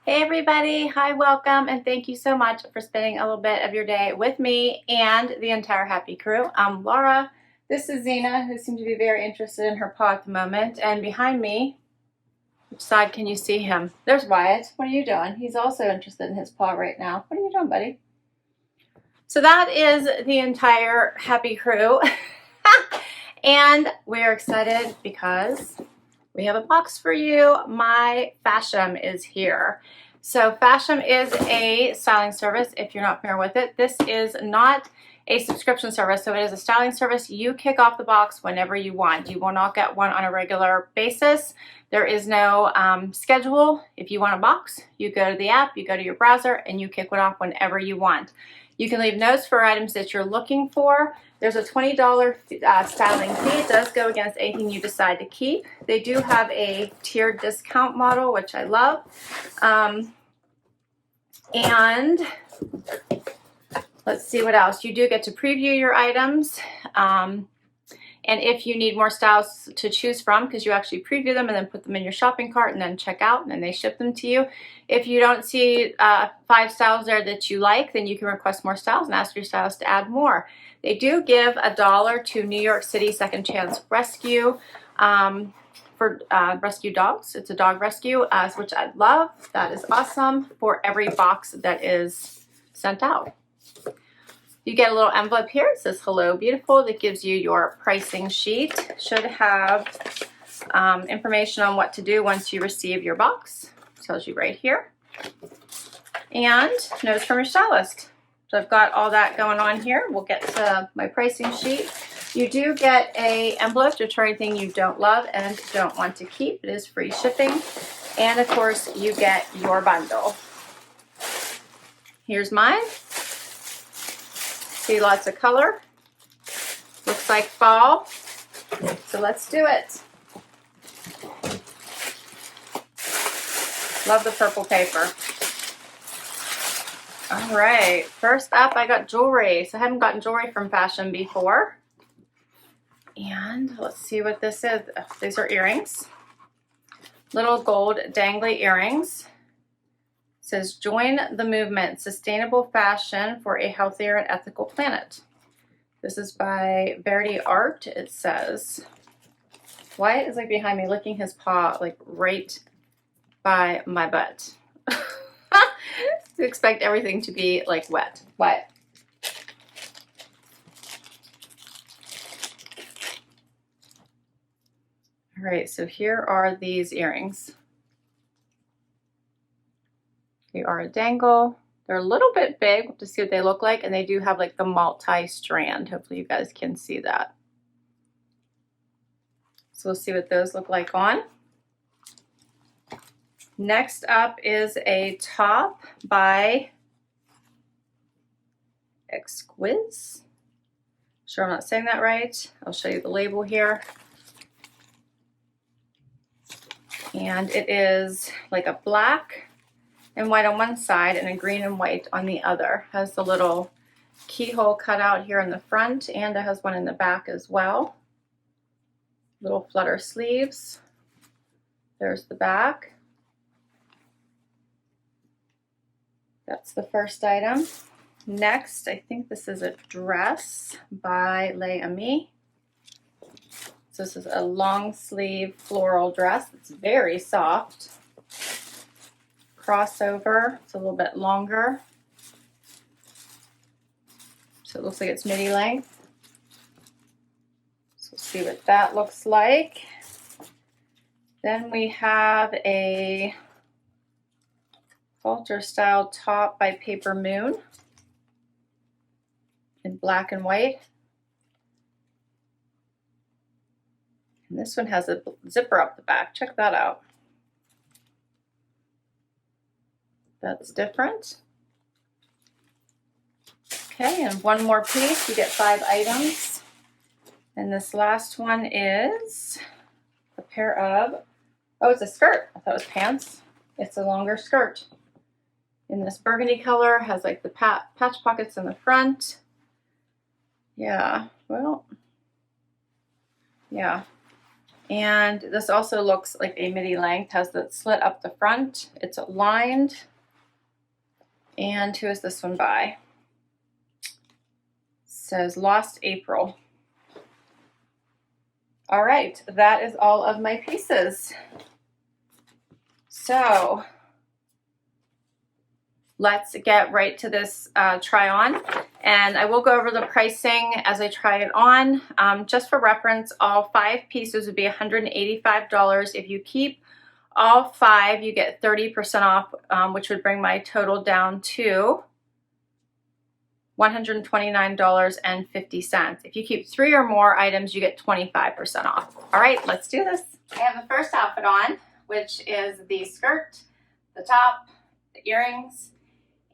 Hey everybody, hi, welcome, and thank you so much for spending a little bit of your day with me and the entire Happy Crew. I'm Laura. This is Zena, who seems to be very interested in her paw at the moment, and behind me, which side can you see him? There's Wyatt. What are you doing? He's also interested in his paw right now. What are you doing, buddy? So that is the entire Happy Crew, and we're excited because we have a box for you. My Fashom is here. So Fashom is a styling service if you're not familiar with it. This is not a subscription service, so it is a styling service. You kick off the box whenever you want. You will not get one on a regular basis. There is no schedule. If you want a box, you go to the app, you go to your browser, and you kick one off whenever you want. You can leave notes for items that you're looking for. There's a $20 styling fee. It does go against anything you decide to keep. They do have a tiered discount model, which I love. And let's see what else. You do get to preview your items. And if you need more styles to choose from, because you actually preview them and then put them in your shopping cart and then check out and then they ship them to you. If you don't see 5 styles there that you like, then you can request more styles and ask your stylist to add more. They do give $1 to New York City Second Chance Rescue for rescue dogs. It's a dog rescue, which I love. That is awesome for every box that is sent out. You get a little envelope here. It says hello beautiful. That gives you your pricing sheet. Should have information on what to do once you receive your box. Tells you right here. And notes from your stylist. So I've got all that going on here. We'll get to my pricing sheet. You do get a envelope to try anything you don't love and don't want to keep. It is free shipping. And of course you get your bundle. Here's mine. See lots of color. Looks like fall. So let's do it. Love the purple paper. All right, first up I got jewelry. So I haven't gotten jewelry from Fashom before. And let's see what this is. These are earrings. Little gold dangly earrings. It says, join the movement, sustainable fashion for a healthier and ethical planet. This is by Verdiarte. It says, Wyatt is like behind me licking his paw like right by my butt. To expect everything to be like wet. Wyatt. All right, so here are these earrings. They are a dangle. They're a little bit big to see what they look like, and they do have like the multi-strand. Hopefully you guys can see that. So we'll see what those look like on. Next up is a top by Exquiss. Sure I'm not saying that right. I'll show you the label here. And it is like a black and white on one side and a green and white on the other. Has the little keyhole cut out here in the front, and it has one in the back as well. Little flutter sleeves. There's the back. That's the first item. Next, I think this is a dress by Les Amis. So this is a long sleeve floral dress. It's very soft. Crossover. It's a little bit longer. So it looks like it's midi length. So we'll see what that looks like. Then we have a halter style top by Papermoon in black and white. And this one has a zipper up the back. Check that out. That's different. Okay, and one more piece. You get 5 items. And this last one is a pair of, oh, it's a skirt. I thought it was pants. It's a longer skirt. In this burgundy color, has like the patch pockets in the front. Yeah, well, yeah. And this also looks like a midi length, has the slit up the front. It's lined. And who is this one by? It says Lost April. All right, that is all of my pieces. So let's get right to this try on, and I will go over the pricing as I try it on. Just for reference, all 5 pieces would be $185. If you keep all 5, you get 30% off, which would bring my total down to $129.50. If you keep 3 or more items, you get 25% off. All right, let's do this. I have the first outfit on, which is the skirt, the top, the earrings,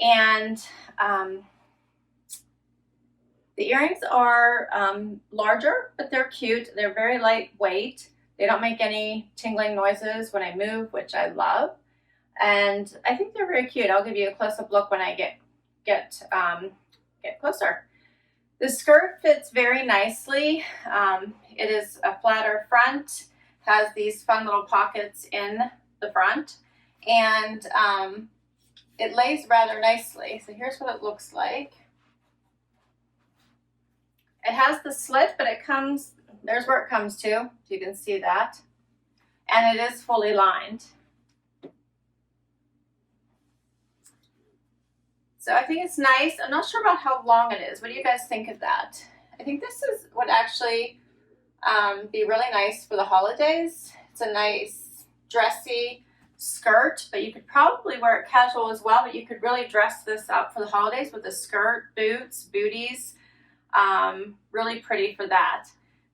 and the earrings are larger, but they're cute. They're very lightweight. They don't make any tingling noises when I move, which I love. And I think they're very cute. I'll give you a close-up look when I get closer. The skirt fits very nicely. It is a flatter front, has these fun little pockets in the front, and it lays rather nicely. So here's what it looks like. It has the slit, but it comes, there's where it comes to, so you can see that. And it is fully lined. So I think it's nice. I'm not sure about how long it is. What do you guys think of that? I think this would actually be really nice for the holidays. It's a nice dressy skirt, but you could probably wear it casual as well, but you could really dress this up for the holidays with a skirt, boots, booties. Really pretty for that.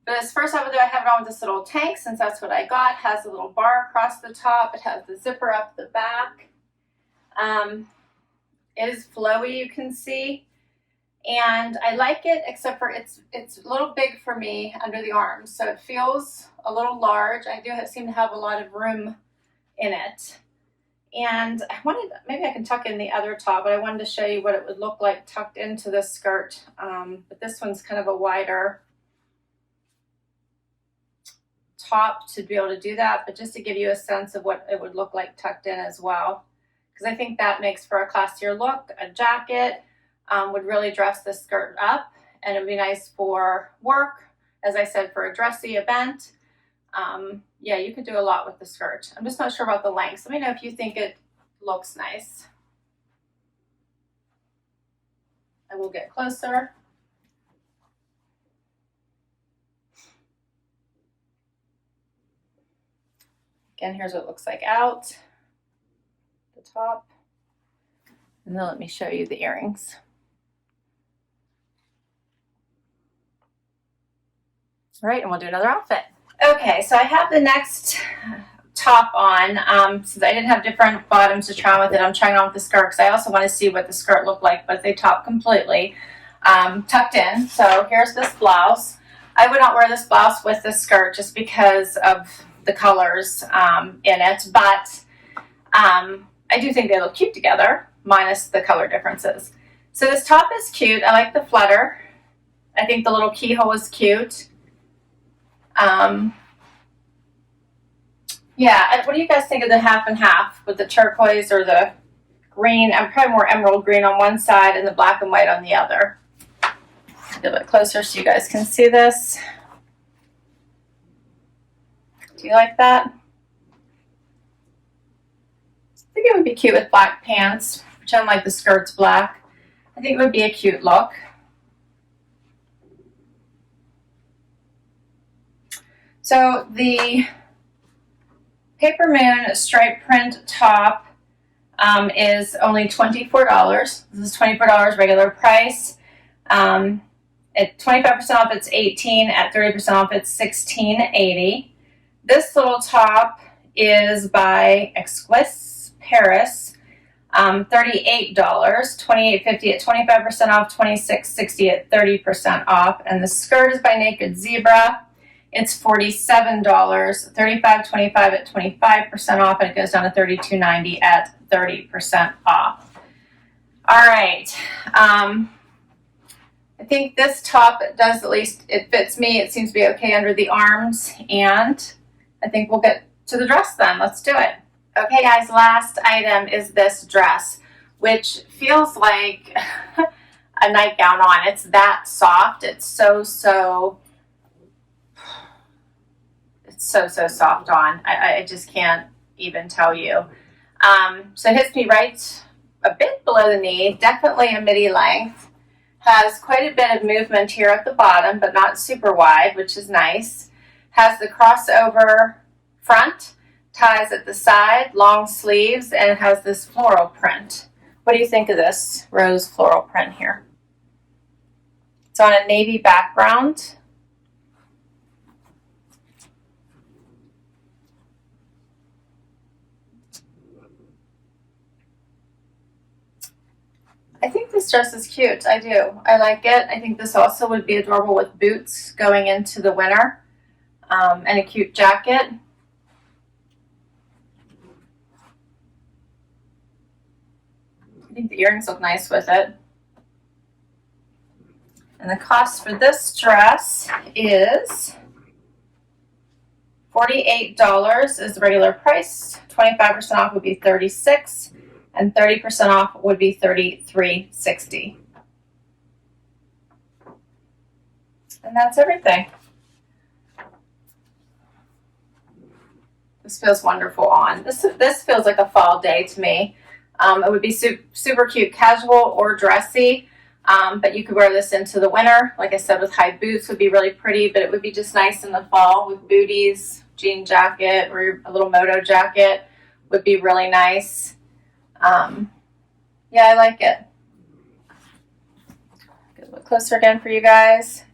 But this first outfit, I have it on with this little tank, since that's what I got. It has a little bar across the top. It has the zipper up the back. It is flowy, you can see. And I like it, except for it's a little big for me under the arms. So it feels a little large. I do seem to have a lot of room in it. And I wanted, maybe I can tuck in the other top, but I wanted to show you what it would look like tucked into the skirt. But this one's kind of a wider top to be able to do that, but just to give you a sense of what it would look like tucked in as well. Because I think that makes for a classier look. A jacket would really dress the skirt up, and it would be nice for work, as I said, for a dressy event. Yeah, you could do a lot with the skirt. I'm just not sure about the length. Let me know if you think it looks nice. I will get closer. Again, here's what it looks like out the top. And then let me show you the earrings. All right, and we'll do another outfit. Okay, so I have the next top on. Since I didn't have different bottoms to try with it, I'm trying on with the skirt because I also want to see what the skirt looked like, but they top completely tucked in. So here's this blouse. I would not wear this blouse with the skirt just because of the colors in it, but I do think they look cute together, minus the color differences. So this top is cute. I like the flutter. I think the little keyhole is cute. Yeah, what do you guys think of the half and half with the turquoise or the green? I'm probably more emerald green on one side and the black and white on the other. A little bit closer so you guys can see this. Do you like that? I think it would be cute with black pants. Pretend like the skirt's black. I think it would be a cute look. So the Papermoon stripe print top is only $24. This is $24 regular price. At 25% off, it's $18. At 30% off, it's $16.80. This little top is by Exquiss Paris, $38, $28.50 at 25% off, $26.60 at 30% off. And the skirt is by Naked Zebra. It's $47, $35.25 at 25% off, and it goes down to $32.90 at 30% off. All right. I think this top does, at least it fits me. It seems to be okay under the arms, and I think we'll get to the dress then. Let's do it. Okay guys, last item is this dress, which feels like a nightgown on. It's that soft. It's so soft on. I just can't even tell you. So it hits me right a bit below the knee, definitely a midi length. Has quite a bit of movement here at the bottom, but not super wide, which is nice. Has the crossover front, ties at the side, long sleeves, and it has this floral print. What do you think of this rose floral print here? It's on a navy background. I think this dress is cute. I do. I like it. I think this also would be adorable with boots going into the winter, and a cute jacket. I think the earrings look nice with it. And the cost for this dress is $48 is the regular price. 25% off would be $36, and 30% off would be $33.60. And that's everything. This feels wonderful on. This feels like a fall day to me. It would be super cute, casual or dressy, but you could wear this into the winter. Like I said, with high boots would be really pretty, but it would be just nice in the fall with booties, jean jacket, or a little moto jacket would be really nice. Yeah, I like it. Get a little closer again for you guys.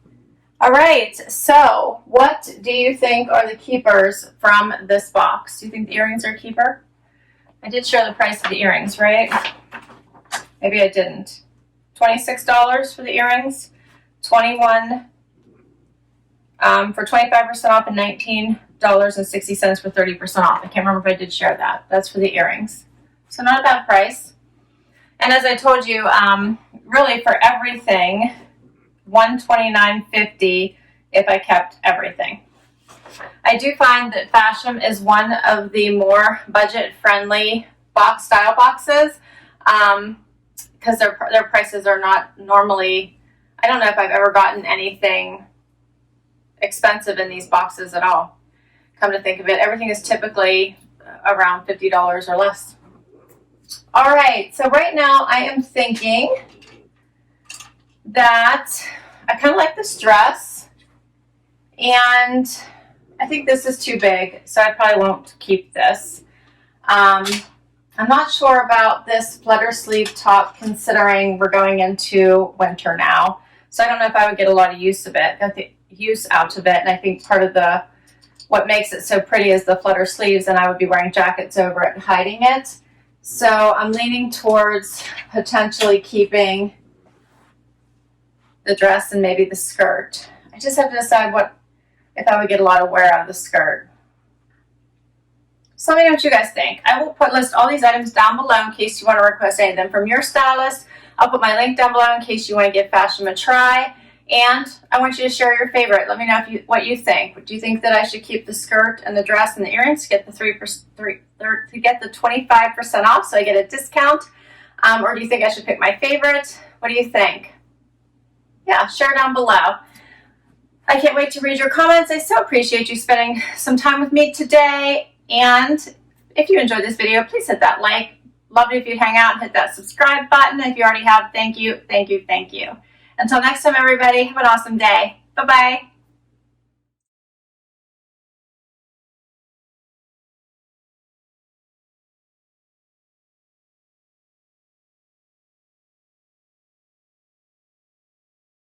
All right, so what do you think are the keepers from this box? Do you think the earrings are a keeper? I did share the price of the earrings, right? Maybe I didn't. $26 for the earrings, $21 for 25% off, and $19.60 for 30% off. I can't remember if I did share that. That's for the earrings. So not a bad price. And as I told you, really for everything, $129.50 if I kept everything. I do find that Fashom is one of the more budget-friendly box style boxes, because their prices are not normally, I don't know if I've ever gotten anything expensive in these boxes at all. Come to think of it, everything is typically around $50 or less. All right, so right now I am thinking that I kind of like this dress, and I think this is too big, so I probably won't keep this. I'm not sure about this flutter sleeve top, considering we're going into winter now. So I don't know if I would get a lot of use out of it. And I think part of what makes it so pretty is the flutter sleeves, and I would be wearing jackets over it, hiding it. So I'm leaning towards potentially keeping the dress and maybe the skirt. I just have to decide if I would get a lot of wear out of the skirt. So let me know what you guys think. I will list all these items down below in case you want to request any of them from your stylist. I'll put my link down below in case you want to give Fashom a try. And I want you to share your favorite. Let me know what you think. Do you think that I should keep the skirt and the dress and the earrings to get the 25% off, so I get a discount? Or do you think I should pick my favorite? What do you think? Yeah, share down below. I can't wait to read your comments. I so appreciate you spending some time with me today. And if you enjoyed this video, please hit that like. Love it if you'd hang out and hit that subscribe button. If you already have, thank you, thank you, thank you. Until next time, everybody, have an awesome day. Bye-bye.